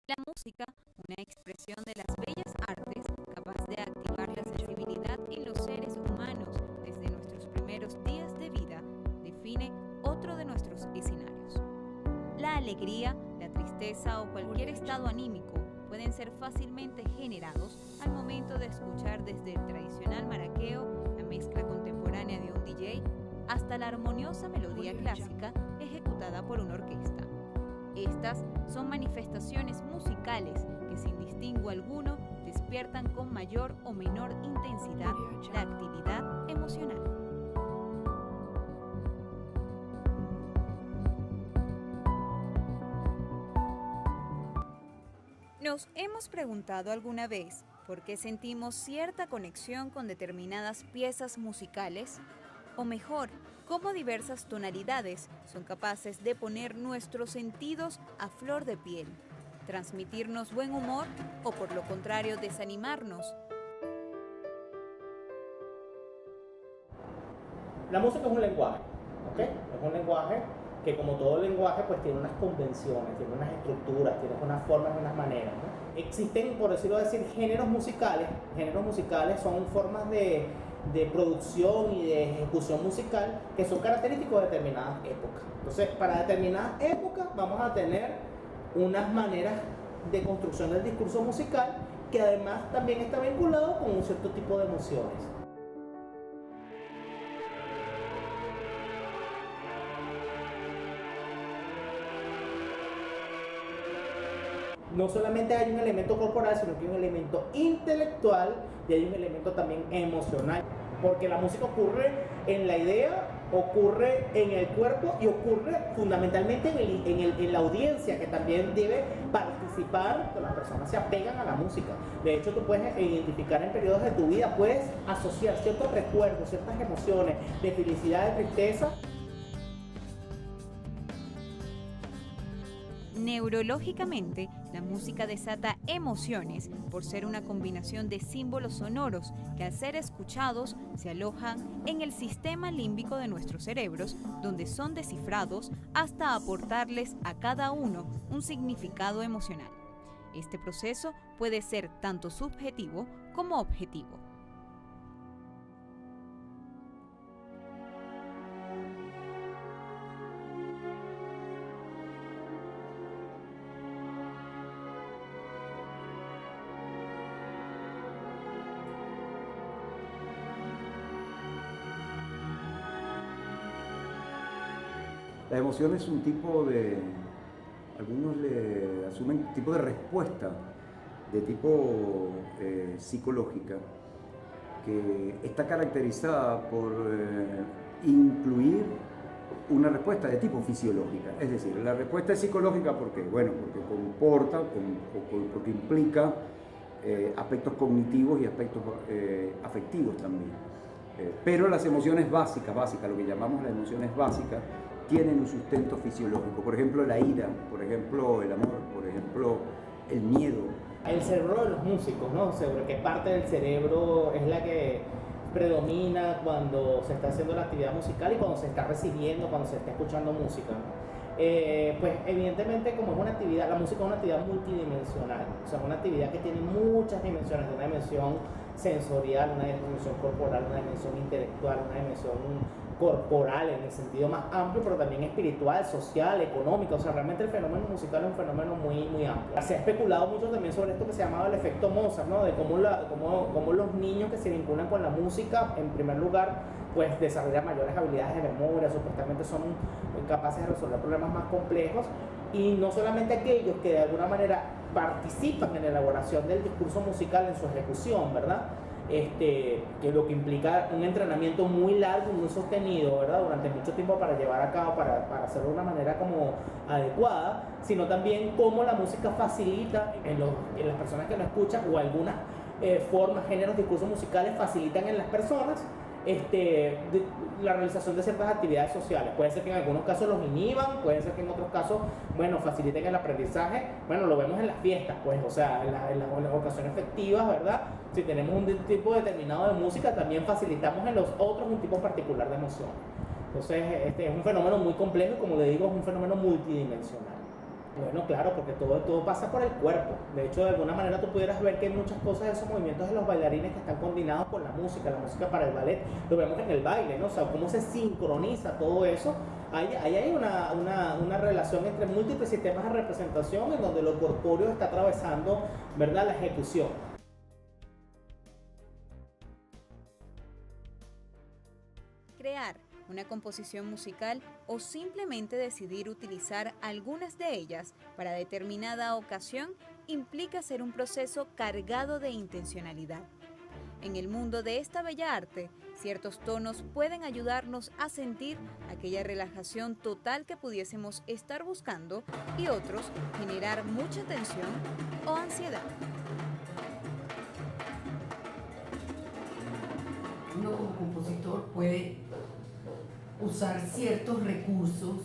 La música, una expresión de las bellas artes capaz de activar la sensibilidad en los seres humanos desde nuestros primeros días de vida, define otro de nuestros escenarios. La alegría, la tristeza o cualquier estado anímico pueden ser fácilmente generados al momento de escuchar desde el tradicional maraqueo, la mezcla contemporánea de un DJ, hasta la armoniosa melodía clásica ejecutada por una orquesta. Estas son manifestaciones musicales que sin distingo alguno despiertan con mayor o menor intensidad la actividad emocional. ¿Nos hemos preguntado alguna vez por qué sentimos cierta conexión con determinadas piezas musicales? O mejor, cómo diversas tonalidades son capaces de poner nuestros sentidos a flor de piel, transmitirnos buen humor o por lo contrario desanimarnos. La música es un lenguaje, ¿ok? Es un lenguaje que, como todo lenguaje, pues tiene unas convenciones, tiene unas estructuras, tiene unas formas y unas maneras, ¿no? Existen, por decirlo así, géneros musicales. Géneros musicales son formas de producción y de ejecución musical que son característicos de determinadas épocas. Entonces, para determinadas épocas vamos a tener unas maneras de construcción del discurso musical que además también está vinculado con un cierto tipo de emociones. No solamente hay un elemento corporal, sino que hay un elemento intelectual y hay un elemento también emocional. Porque la música ocurre en la idea, ocurre en el cuerpo y ocurre fundamentalmente en la audiencia, que también debe participar, que las personas se apegan a la música. De hecho, tú puedes identificar en periodos de tu vida, puedes asociar ciertos recuerdos, ciertas emociones de felicidad, de tristeza. Neurológicamente, la música desata emociones por ser una combinación de símbolos sonoros que al ser escuchados se alojan en el sistema límbico de nuestros cerebros, donde son descifrados hasta aportarles a cada uno un significado emocional. Este proceso puede ser tanto subjetivo como objetivo. La emoción es un tipo de, algunos le asumen tipo de respuesta de tipo psicológica, que está caracterizada por incluir una respuesta de tipo fisiológica. Es decir, la respuesta es psicológica porque, bueno, porque comporta, porque implica aspectos cognitivos y aspectos afectivos también. Pero las emociones básicas, lo que llamamos las emociones básicas, tienen un sustento fisiológico. Por ejemplo, la ira, por ejemplo, el amor, por ejemplo, el miedo. El cerebro de los músicos, ¿no? Sobre qué parte del cerebro es la que predomina cuando se está haciendo la actividad musical y cuando se está recibiendo, cuando se está escuchando música, ¿no? Pues evidentemente, como es una actividad, la música es una actividad multidimensional, o sea, una actividad que tiene muchas dimensiones, una dimensión sensorial, una dimensión corporal, una dimensión intelectual, una dimensión corporal en el sentido más amplio, pero también espiritual, social, económico. O sea, realmente el fenómeno musical es un fenómeno muy, muy amplio. Se ha especulado mucho también sobre esto que se llamaba el efecto Mozart, ¿no? De cómo los niños que se vinculan con la música, en primer lugar, pues desarrollan mayores habilidades de memoria, supuestamente son capaces de resolver problemas más complejos, y no solamente aquellos que de alguna manera participan en la elaboración del discurso musical en su ejecución, ¿verdad? Que lo que implica un entrenamiento muy largo y muy sostenido, ¿verdad? Durante mucho tiempo para llevar a cabo, para hacerlo de una manera como adecuada, sino también cómo la música facilita en las personas que lo escuchan, o algunas formas, géneros, discursos musicales facilitan en las personas la realización de ciertas actividades sociales. Puede ser que en algunos casos los inhiban, puede ser que en otros casos, bueno, faciliten el aprendizaje. Bueno, lo vemos en las fiestas, pues, o sea, en las ocasiones festivas, ¿verdad? Si tenemos un tipo determinado de música, también facilitamos en los otros un tipo particular de emoción. Entonces, es un fenómeno muy complejo y, como le digo, es un fenómeno multidimensional. Bueno, claro, porque todo pasa por el cuerpo. De hecho, de alguna manera tú pudieras ver que muchas cosas de esos movimientos de los bailarines que están combinados con la música para el ballet, lo vemos en el baile, ¿no? O sea, cómo se sincroniza todo eso. Ahí hay una relación entre múltiples sistemas de representación en donde lo corpóreo está atravesando, ¿verdad?, la ejecución. Crear una composición musical o simplemente decidir utilizar algunas de ellas para determinada ocasión implica ser un proceso cargado de intencionalidad. En el mundo de esta bella arte, ciertos tonos pueden ayudarnos a sentir aquella relajación total que pudiésemos estar buscando y otros generar mucha tensión o ansiedad. Uno como compositor puede usar ciertos recursos,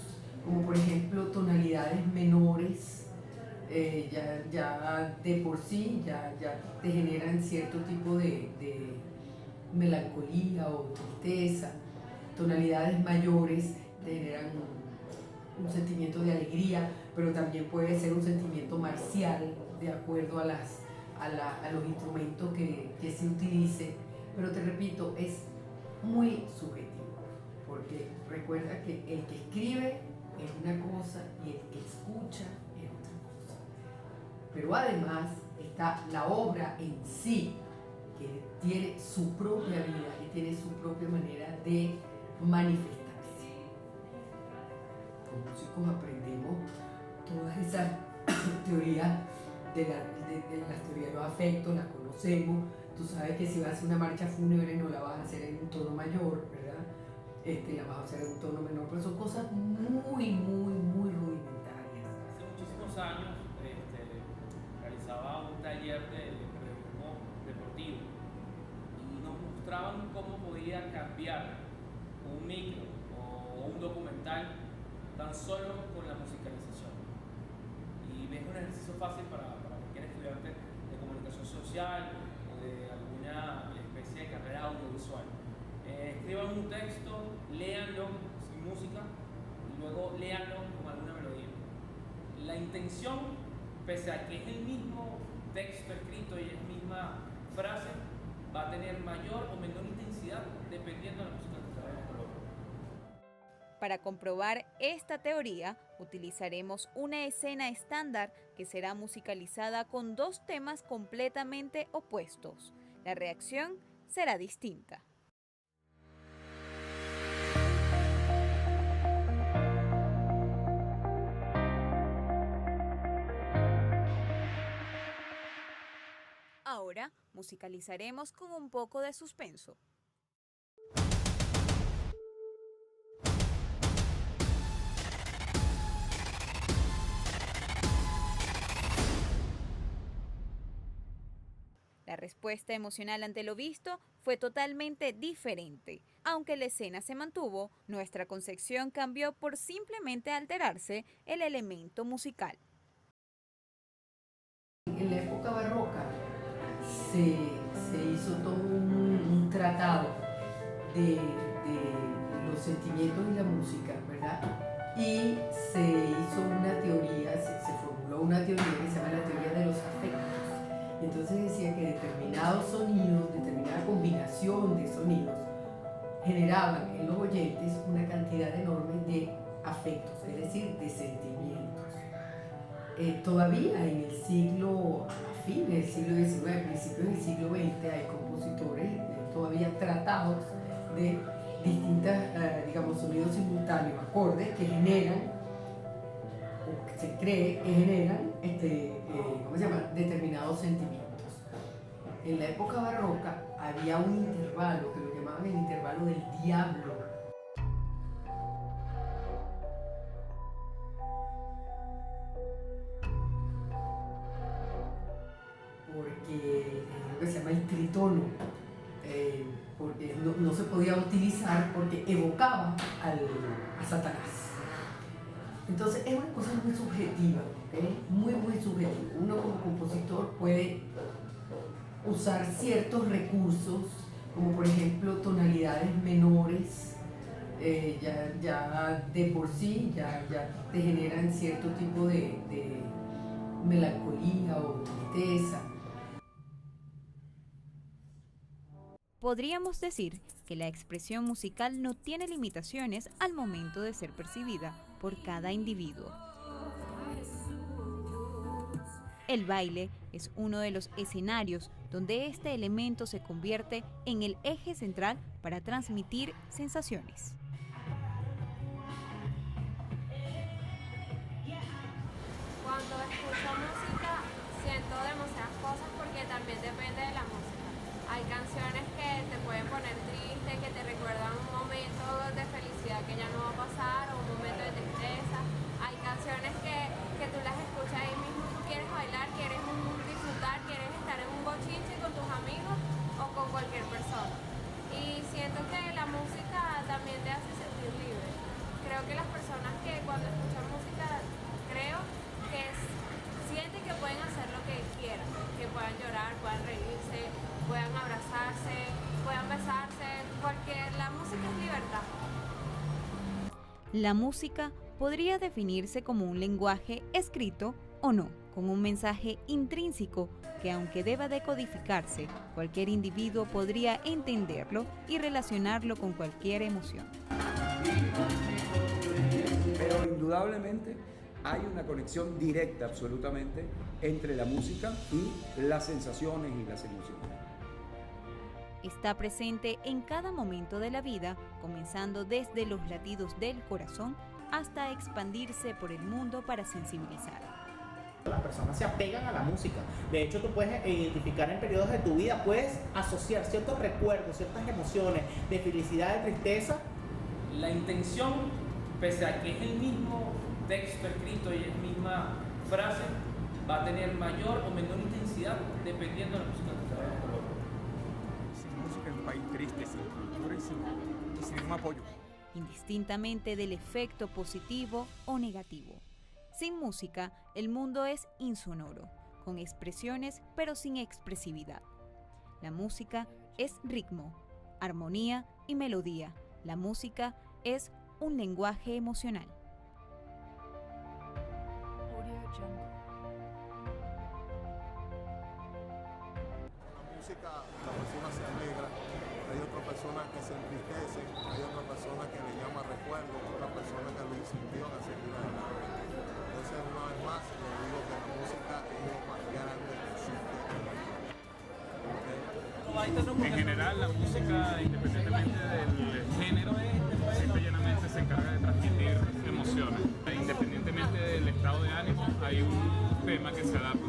como por ejemplo tonalidades menores, ya de por sí ya te generan cierto tipo de melancolía o tristeza. Tonalidades mayores te generan un sentimiento de alegría, pero también puede ser un sentimiento marcial de acuerdo a los instrumentos que se utilice. Pero te repito, es muy subjetivo, porque recuerda que el que escribe es una cosa y el que escucha es otra cosa. Pero además está la obra en sí, que tiene su propia vida, que tiene su propia manera de manifestarse. Como músicos aprendemos todas esas teorías de las teorías de los afectos, las conocemos. Tú sabes que si vas a hacer una marcha fúnebre no la vas a hacer en un tono mayor, ¿verdad? La vas a hacer en un tono menor, pero son cosas muy rudimentarias. Hace muchísimos años realizaba un taller de periodismo deportivo y nos mostraban cómo podía cambiar un micro o un documental tan solo con la musicalización. Y es un ejercicio fácil para cualquier estudiante de comunicación social o de alguna especie de carrera audiovisual. Escriban un texto, léanlo sin música y luego léanlo con alguna melodía. La intención, pese a que es el mismo texto escrito y es la misma frase, va a tener mayor o menor intensidad dependiendo de la música que se vaya a colocar. Para comprobar esta teoría, utilizaremos una escena estándar que será musicalizada con dos temas completamente opuestos. La reacción será distinta. Ahora musicalizaremos con un poco de suspenso. La respuesta emocional ante lo visto fue totalmente diferente. Aunque la escena se mantuvo, nuestra concepción cambió por simplemente alterarse el elemento musical. En la época barroca se hizo todo un tratado de los sentimientos y la música, ¿verdad? Y se hizo una teoría, se formuló una teoría que se llama la teoría de los afectos. Entonces decía que determinados sonidos, determinada combinación de sonidos, generaban en los oyentes una cantidad enorme de afectos, es decir, de sentimientos. Todavía en el siglo, a fines del siglo XIX, principios del siglo XX, hay compositores todavía tratados de distintas, digamos, sonidos simultáneos, acordes que generan, o que se cree que generan, ¿cómo se llama?, determinados sentimientos. En la época barroca había un intervalo que lo llamaban el intervalo del diablo. Porque lo que se llama el tritono, porque no se podía utilizar porque evocaba a Satanás. Entonces es una cosa muy subjetiva, ¿okay? Muy subjetiva. Uno como compositor puede usar ciertos recursos, como por ejemplo tonalidades menores, ya de por sí ya te generan cierto tipo de melancolía o tristeza. Podríamos decir que la expresión musical no tiene limitaciones al momento de ser percibida por cada individuo. El baile es uno de los escenarios donde este elemento se convierte en el eje central para transmitir sensaciones. Cuando escucho música siento demasiadas cosas porque también depende de la música. Hay canciones que te pueden poner triste, que te recuerdan un momento de felicidad que ya no va a pasar o un momento de tristeza. Hay canciones que tú las escuchas ahí mismo, tú quieres bailar, quieres disfrutar, quieres estar en un bochinche con tus amigos o con cualquier persona. Y siento que la música también te hace sentir libre. Creo que las personas que cuando escuchan música, sienten que pueden hacer lo que quieran, que puedan llorar, puedan reírse, puedan abrazarse, puedan besarse, porque la música es libertad. La música podría definirse como un lenguaje escrito o no, con un mensaje intrínseco que, aunque deba decodificarse, cualquier individuo podría entenderlo y relacionarlo con cualquier emoción. Pero indudablemente hay una conexión directa absolutamente entre la música y las sensaciones y las emociones. Está presente en cada momento de la vida, comenzando desde los latidos del corazón hasta expandirse por el mundo para sensibilizar. Las personas se apegan a la música. De hecho, tú puedes identificar en periodos de tu vida, puedes asociar ciertos recuerdos, ciertas emociones de felicidad, de tristeza. La intención, pese a que es el mismo texto escrito y es misma frase, va a tener mayor o menor intensidad dependiendo de la música que se vaya a colocar. Sin música es un país triste, sin cultura y sin un apoyo. Indistintamente del efecto positivo o negativo. Sin música, el mundo es insonoro, con expresiones pero sin expresividad. La música es ritmo, armonía y melodía. La música es un lenguaje emocional. Música, la persona se alegra, hay otra persona que se entristece, hay otra persona que le llama recuerdo, otra persona que lo incentiva a seguir adelante. Entonces, una vez más, le digo que la música es lo más grande que existe en la vida. En general, la música, independientemente del género, simple y llanamente se encarga de transmitir emociones. Independientemente del estado de ánimo, hay un tema que se adapta.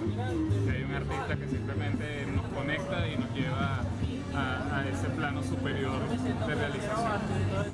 Hay un artista que simplemente nos conecta y nos lleva a ese plano superior de realización.